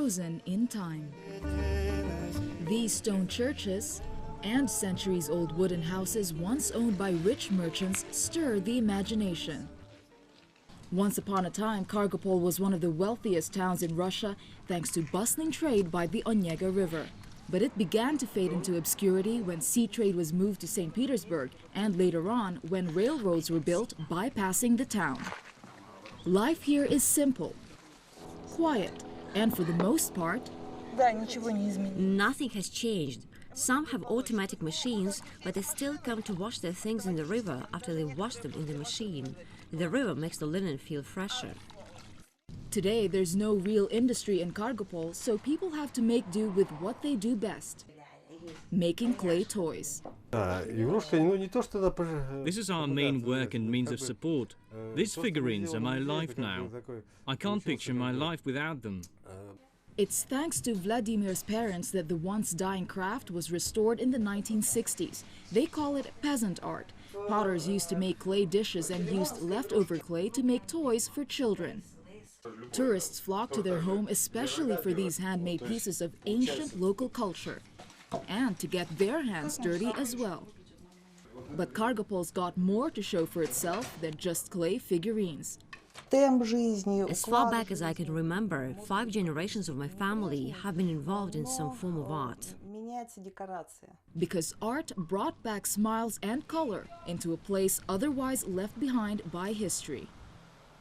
frozen in time. These stone churches and centuries-old wooden houses once owned by rich merchants stir the imagination. Once upon a time, Kargopol was one of the wealthiest towns in Russia thanks to bustling trade by the Onega River. But it began to fade into obscurity when sea trade was moved to St. Petersburg and later on when railroads were built bypassing the town. Life here is simple, quiet, and for the most part, nothing has changed. Some have automatic machines, but they still come to wash their things in the river after they wash them in the machine. The river makes the linen feel fresher. Today, there's no real industry in Kargopol, so people have to make do with what they do best, making clay toys. This is our main work and means of support. These figurines are my life now. I can't picture my life without them. It's thanks to Vladimir's parents that the once dying craft was restored in the 1960s. They call it peasant art. Potters used to make clay dishes and used leftover clay to make toys for children. Tourists flock to their home especially for these handmade pieces of ancient local culture and to get their hands dirty as well. But Kargopol's got more to show for itself than just clay figurines. As far back as I can remember, 5 generations of my family have been involved in some form of art. Because art brought back smiles and color into a place otherwise left behind by history.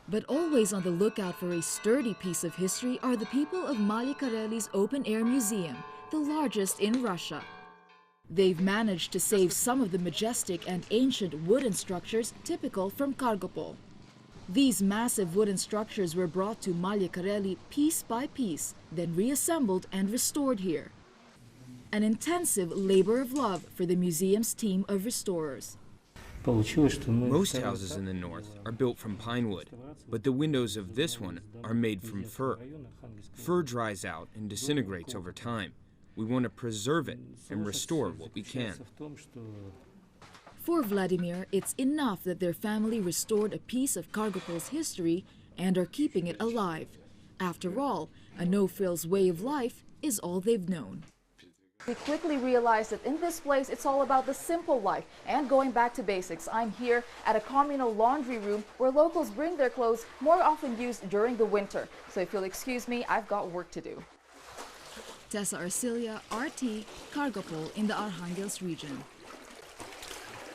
But always on the lookout for a sturdy piece of history are the people of Mali Kareli's open-air museum, the largest in Russia. They've managed to save some of the majestic and ancient wooden structures typical from Kargopol. These massive wooden structures were brought to Mali Kareli piece by piece, then reassembled and restored here. An intensive labor of love for the museum's team of restorers. Most houses in the north are built from pine wood, but the windows of this one are made from fir. Fir dries out and disintegrates over time. We want to preserve it and restore what we can. For Vladimir, it's enough that their family restored a piece of Kargopol's history and are keeping it alive. After all, a no-frills way of life is all they've known. We quickly realized that in this place, it's all about the simple life and going back to basics. I'm here at a communal laundry room where locals bring their clothes more often used during the winter. So if you'll excuse me, I've got work to do. Tessa Arcilia, RT, Kargopol in the Arkhangelsk region.